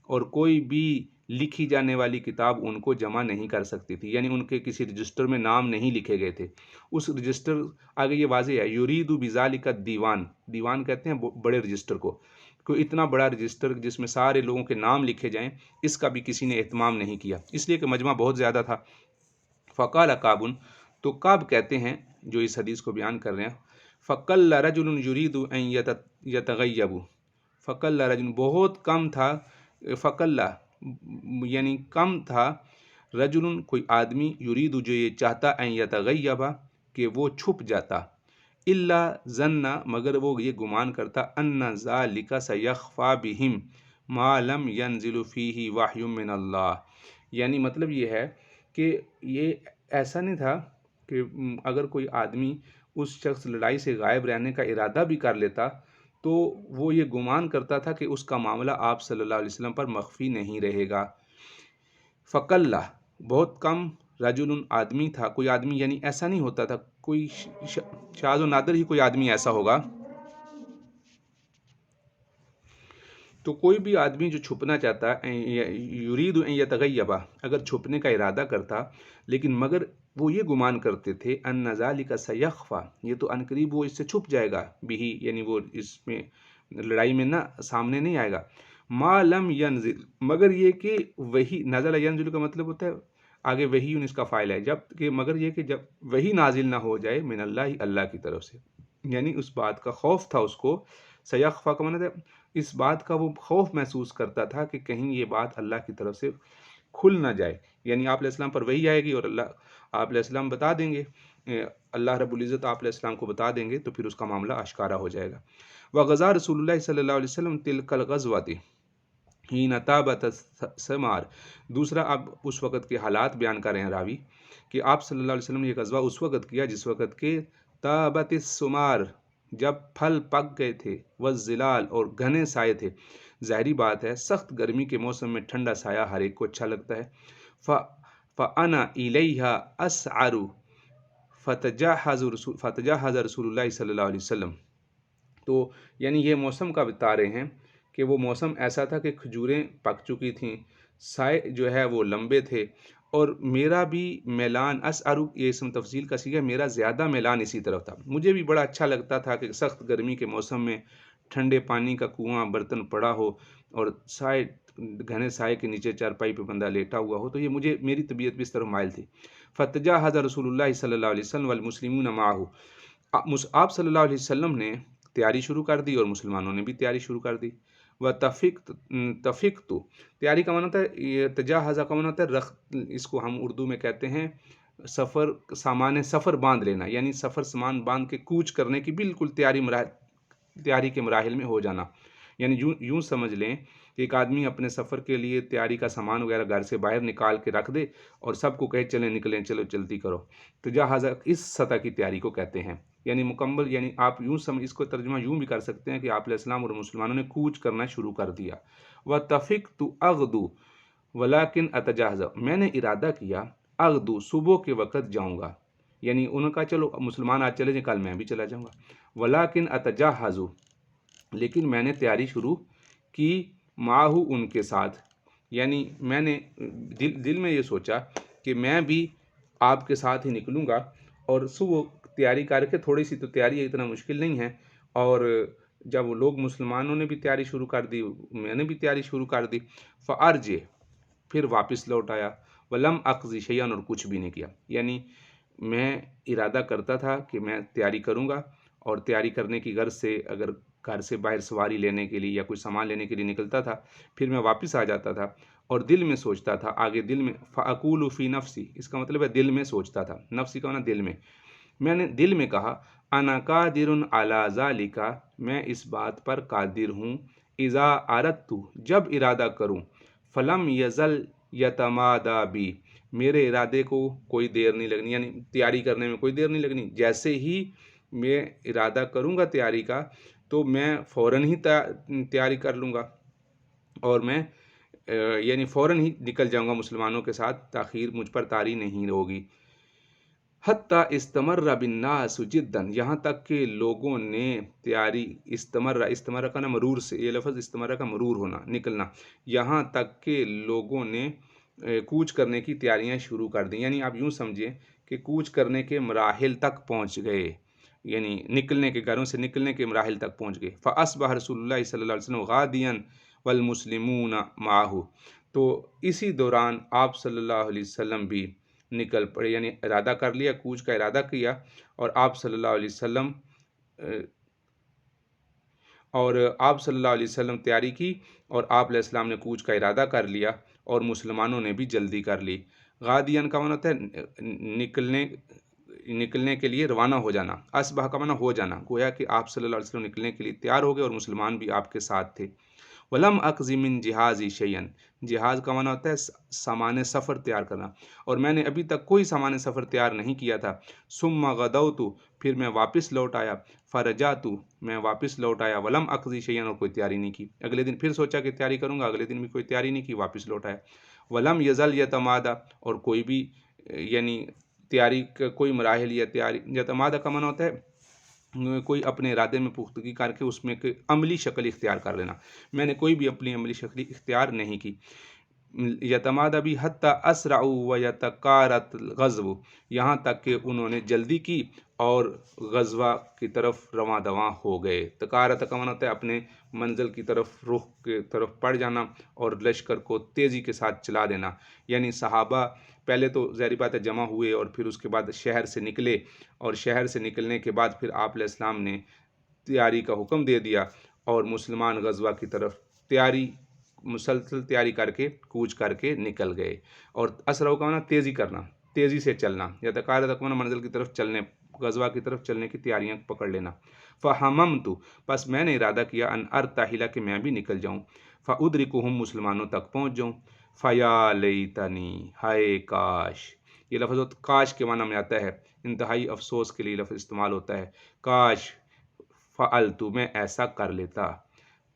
اور کوئی بھی لکھی جانے والی کتاب ان کو جمع نہیں کر سکتی تھی، یعنی ان کے کسی رجسٹر میں نام نہیں لکھے گئے تھے. اس رجسٹر، آگے یہ واضح ہے، یرید بذالک الدیوان، دیوان کہتے ہیں بڑے رجسٹر کو. کوئی اتنا بڑا رجسٹر جس میں سارے لوگوں کے نام لکھے جائیں، اس کا بھی کسی نے اہتمام نہیں کیا، اس لیے کہ مجمع بہت زیادہ تھا. فقال کعب، تو کعب کہتے ہیں جو اس حدیث کو بیان کر رہے ہیں، فقل رجل یرید ان یتغیب، فقل رجل بہت کم تھا، فقل یعنی کم تھا، رجل کوئی آدمی، یرید جو یہ چاہتا، ان یتغیب کہ وہ چھپ جاتا، الا ظن مگر وہ یہ گمان کرتا، ان ذلک سیخفی بہم ما لم ینزل فیہ وحی من اللہ. یعنی مطلب یہ ہے کہ یہ ایسا نہیں تھا کہ اگر کوئی آدمی اس شخص لڑائی سے غائب رہنے کا ارادہ بھی کر لیتا تو وہ یہ گمان کرتا تھا کہ اس کا معاملہ آپ صلی اللہ علیہ وسلم پر مخفی نہیں رہے گا. فقلہ بہت کم، رجل آدمی تھا، کوئی آدمی یعنی ایسا نہیں ہوتا تھا، کوئی شاذ و نادر ہی کوئی آدمی ایسا ہوگا. تو کوئی بھی آدمی جو چھپنا چاہتا، یرید ان یتغیب، اگر چھپنے کا ارادہ کرتا، لیکن مگر وہ یہ گمان کرتے تھے، ان ذالک سیخفی، یہ تو ان قریب وہ اس سے چھپ جائے گا، بھی یعنی وہ اس میں لڑائی میں نہ سامنے نہیں آئے گا. ما لم ینزل، مگر یہ کہ وہی نزل، ینزل کا مطلب ہوتا ہے آگے وہی اس کا فاعل ہے، جب کہ مگر یہ کہ جب وہی نازل نہ ہو جائے، من اللہ، اللہ کی طرف سے، یعنی اس بات کا خوف تھا اس کو. سیخفی کا مطلب ہے اس بات کا وہ خوف محسوس کرتا تھا کہ کہیں یہ بات اللہ کی طرف سے کھل نہ جائے، یعنی آپ علیہ السلام پر وہی آئے گی اور آپ علیہ السلام بتا دیں گے، اللہ رب العزت آپ علیہ السلام کو بتا دیں گے، تو پھر اس کا معاملہ اشکارا ہو جائے گا. وغزا رسول اللہ صلی اللہ علیہ وسلم تلک الغزوۃ حین طابت الثمار، دوسرا اب اس وقت کے حالات بیان کر رہے ہیں راوی کہ آپ صلی اللہ علیہ وسلم نے یہ غزوہ اس وقت کیا جس وقت کے طابت الثمار، جب پھل پک گئے تھے، والظلال اور گھنے سائے تھے. ظاہری بات ہے سخت گرمی کے موسم میں ٹھنڈا سایہ ہر ایک کو اچھا لگتا ہے. فَأَنَا إِلَيْهَا أَسْعَرُ فتجهز رسول اللہ صلی اللہ علیہ وسلم. تو یعنی یہ موسم کا بتا رہے ہیں کہ وہ موسم ایسا تھا کہ کھجوریں پک چکی تھیں، سائے جو ہے وہ لمبے تھے، اور میرا بھی میلان، اسعرو یہ اسم تفضیل کا صیغہ، میرا زیادہ میلان اسی طرف تھا. مجھے بھی بڑا اچھا لگتا تھا کہ سخت گرمی کے موسم میں ٹھنڈے پانی کا کنواں برتن پڑا ہو اور سائے، گھنے سائے کے نیچے چارپائی پہ بندہ لیٹا ہوا ہو، تو یہ میری طبیعت بھی اس طرف مائل تھی. فتجہز رسول اللہ صلی اللہ علیہ وسلم والمسلمون معہ، آپ صلی اللہ علیہ وسلم نے تیاری شروع کر دی اور مسلمانوں نے بھی تیاری شروع کر دی. تفقت، تیاری کا معنی ہوتا ہے، تجہز کا معنی ہوتا ہے اس کو ہم اردو میں کہتے ہیں سفر، سامان سفر باندھ لینا، یعنی سفر سامان باندھ کے کوچ کرنے کی بالکل تیاری کے مراحل میں ہو جانا. یعنی یوں سمجھ لیں کہ ایک آدمی اپنے سفر کے لیے تیاری کا سامان وغیرہ گھر سے باہر نکال کے رکھ دے اور سب کو کہے چلیں نکلیں، چلو جلدی کرو. تجہز اس سطح کی تیاری کو کہتے ہیں، یعنی مکمل، یعنی آپ یوں اس کو ترجمہ یوں بھی کر سکتے ہیں کہ آپ علیہ السلام اور مسلمانوں نے کوچ کرنا شروع کر دیا. وَتَفِقْتُ أَغْدُو وَلَكِنْ أَتَجَهَّزُ، میں نے ارادہ کیا، اغدو صبح کے وقت جاؤں گا، یعنی انہوں نے کہا چلو مسلمان آج چلے جائیں، کل میں بھی چلا جاؤں گا. وَلَكِنْ أَتَجَهَّزُ، لیکن میں نے تیاری شروع کی، معاہو ان کے ساتھ، یعنی میں نے دل میں یہ سوچا کہ میں بھی آپ کے ساتھ ہی نکلوں گا، اور صبح تیاری کر کے، تھوڑی سی تو تیاری ہے، اتنا مشکل نہیں ہے. اور جب وہ لوگ مسلمانوں نے بھی تیاری شروع کر دی، میں نے بھی تیاری شروع کر دی. فارجے، پھر واپس لوٹ آیا. ولم اقضی شیئا، اور کچھ بھی نہیں کیا. یعنی میں ارادہ کرتا تھا کہ میں تیاری کروں گا، اور تیاری کرنے کی غرض سے اگر گھر سے باہر سواری لینے کے لیے یا کوئی سامان لینے کے لیے نکلتا تھا، پھر میں واپس آ جاتا تھا اور دل میں سوچتا تھا، آگے دل میں، فاقول فی نفسی، اس کا مطلب ہے دل میں سوچتا تھا، نفسی کا معنی دل میں نے دل میں کہا، انا قادر علی ذالک، میں اس بات پر قادر ہوں، اذا اردت جب ارادہ کروں، فلم یزل یتمادا بی میرے ارادے کو کوئی دیر نہیں لگنی، یعنی تیاری کرنے میں کوئی دیر نہیں لگنی، جیسے ہی میں ارادہ کروں گا تیاری کا تو میں فوراً ہی تیاری کر لوں گا، اور میں یعنی فوراً ہی نکل جاؤں گا مسلمانوں کے ساتھ، تاخیر مجھ پر طاری نہیں ہوگی۔ حتیٰ استمر بالناس جدا یہاں تک کہ لوگوں نے تیاری استمرہ کا نا مرور سے، یہ لفظ استمرہ کا مرور ہونا، نکلنا، یہاں تک کہ لوگوں نے کوچ کرنے کی تیاریاں شروع کر دیں، یعنی آپ یوں سمجھیں کہ کوچ کرنے کے مراحل تک پہنچ گئے، یعنی نکلنے کے گھروں سے نکلنے کے مراحل تک پہنچ گئے۔ فَأَصْبَحَ رسول اللہ صلی اللہ علیہ وسلم غادیاً والمسلمون معه، تو اسی دوران آپ صلی اللہ علیہ وسلم بھی نکل پڑے، یعنی ارادہ کر لیا، کوچ کا ارادہ کیا، اور آپ صلی اللہ علیہ وسلم تیاری کی، اور آپ علیہ السلام نے کوچ کا ارادہ کر لیا، اور مسلمانوں نے بھی جلدی کر لی۔ غادیاً کا معنی ہوتا ہے نکلنے کے لیے روانہ ہو جانا، اصبح کا معنی ہو جانا، گویا کہ آپ صلی اللہ علیہ وسلم نکلنے کے لیے تیار ہو گئے اور مسلمان بھی آپ کے ساتھ تھے۔ وَلَمْ أَقْضِ مِنْ جِهَازِي شَيْئًا، جہاز کا معنی ہوتا ہے سامان سفر تیار کرنا، اور میں نے ابھی تک کوئی سامان سفر تیار نہیں کیا تھا۔ ثُمَّ غَدَوْتُ پھر میں واپس لوٹ آیا، فَرَجَعْتُ میں واپس لوٹ آیا، وَلَمْ أَقْضِ شَيْئًا اور کوئی تیاری نہیں کی، اگلے دن پھر سوچا کہ تیاری کروں گا، اگلے دن بھی کوئی تیاری نہیں کی، واپس لوٹ آیا۔ وَلَمْ يَزَلْ يَتَمَادَى اور کوئی بھی یعنی تیاری کا کوئی مراحل یا تیاری، یتمادہ کا معنی ہوتا ہے کوئی اپنے ارادے میں پختگی کر کے اس میں کوئی عملی شکل اختیار کر لینا، میں نے کوئی بھی اپنی عملی شکل اختیار نہیں کی۔ یتمادہ بھی حتیٰ اسرعوا ویتکارت الغزو یہاں تک کہ انہوں نے جلدی کی اور غزوہ کی طرف رواں دواں ہو گئے۔ تکارت کا معنی ہوتا ہے اپنے منزل کی طرف، رخ کی طرف پڑ جانا اور لشکر کو تیزی کے ساتھ چلا دینا، یعنی صحابہ پہلے تو ظاہری بات ہے جمع ہوئے، اور پھر اس کے بعد شہر سے نکلے، اور شہر سے نکلنے کے بعد پھر آپ علیہ السلام نے تیاری کا حکم دے دیا، اور مسلمان غزوہ کی طرف مسلسل تیاری کر کے کوچ کر کے نکل گئے۔ اور اسرع کا معنی تیزی کرنا، تیزی سے چلنا، یا تکارت کا معنی منزل کی طرف چلنے، غزوہ کی طرف چلنے کی تیاریاں پکڑ لینا۔ فَحَمَمْتُ پس میں نے ارادہ کیا، ان ارتحل کہ میں بھی نکل جاؤں، فَأُدْرِكُهُمْ مسلمانوں تک پہنچ جاؤں، فَيَا لَيْتَنِي ہائے کاش، یہ لفظ کاش کے معنی میں آتا ہے، انتہائی افسوس کے لیے لفظ استعمال ہوتا ہے، کاش فعلت میں ایسا کر لیتا،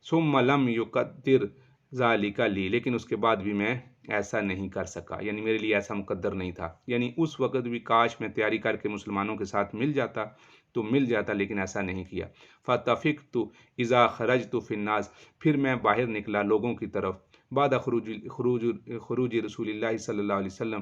ثم لم یقدر ذالک لی لیکن اس کے بعد بھی میں ایسا نہیں کر سکا، یعنی میرے لیے ایسا مقدر نہیں تھا، یعنی اس وقت بھی کاش میں تیاری کر کے مسلمانوں کے ساتھ مل جاتا تو مل جاتا، لیکن ایسا نہیں کیا۔ فَتَفِقْتُ اِذَا خَرَجْتُ فِي النَّاسِ پھر میں باہر نکلا لوگوں کی طرف، بعد خروج رسول اللہ صلی اللہ علیہ وسلم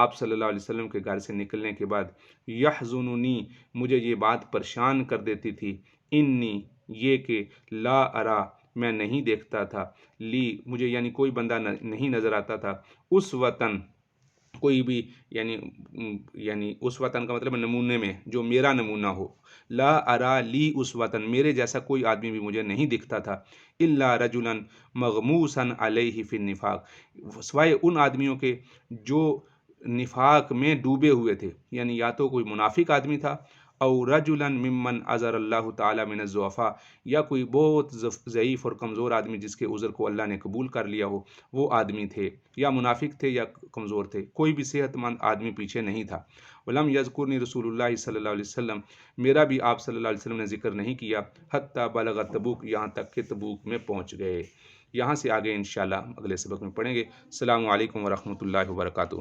آپ صلی اللہ علیہ وسلم کے گھر سے نکلنے کے بعد، یحزننی مجھے یہ بات پریشان کر دیتی تھی، انی یہ کہ لا ارا میں نہیں دیکھتا تھا، لی مجھے یعنی کوئی بندہ نہیں نظر آتا تھا، اس وطن کوئی بھی یعنی اس وطن کا مطلب نمونے میں جو میرا نمونہ ہو، لا ارا لی اس وطن میرے جیسا کوئی آدمی بھی مجھے نہیں دکھتا تھا، الا رجلا مغموسا علیہ فی النفاق سوائے ان آدمیوں کے جو نفاق میں ڈوبے ہوئے تھے، یعنی یا تو کوئی منافق آدمی تھا، او رجلا ممن عذر اللہ تعالی من الضعفاء یا کوئی بہت ضعیف اور کمزور آدمی جس کے عذر کو اللہ نے قبول کر لیا ہو، وہ آدمی تھے، یا منافق تھے یا کمزور تھے، کوئی بھی صحت مند آدمی پیچھے نہیں تھا۔ ولم یذکرنی رسول اللہ صلی اللہ علیہ وسلم میرا بھی آپ صلی اللہ علیہ وسلم نے ذکر نہیں کیا، حتی بلغ تبوک یہاں تک کہ تبوک میں پہنچ گئے۔ یہاں سے آگے انشاءاللہ اگلے سبق میں پڑھیں گے۔ السلام علیکم ورحمۃ اللہ وبرکاتہ۔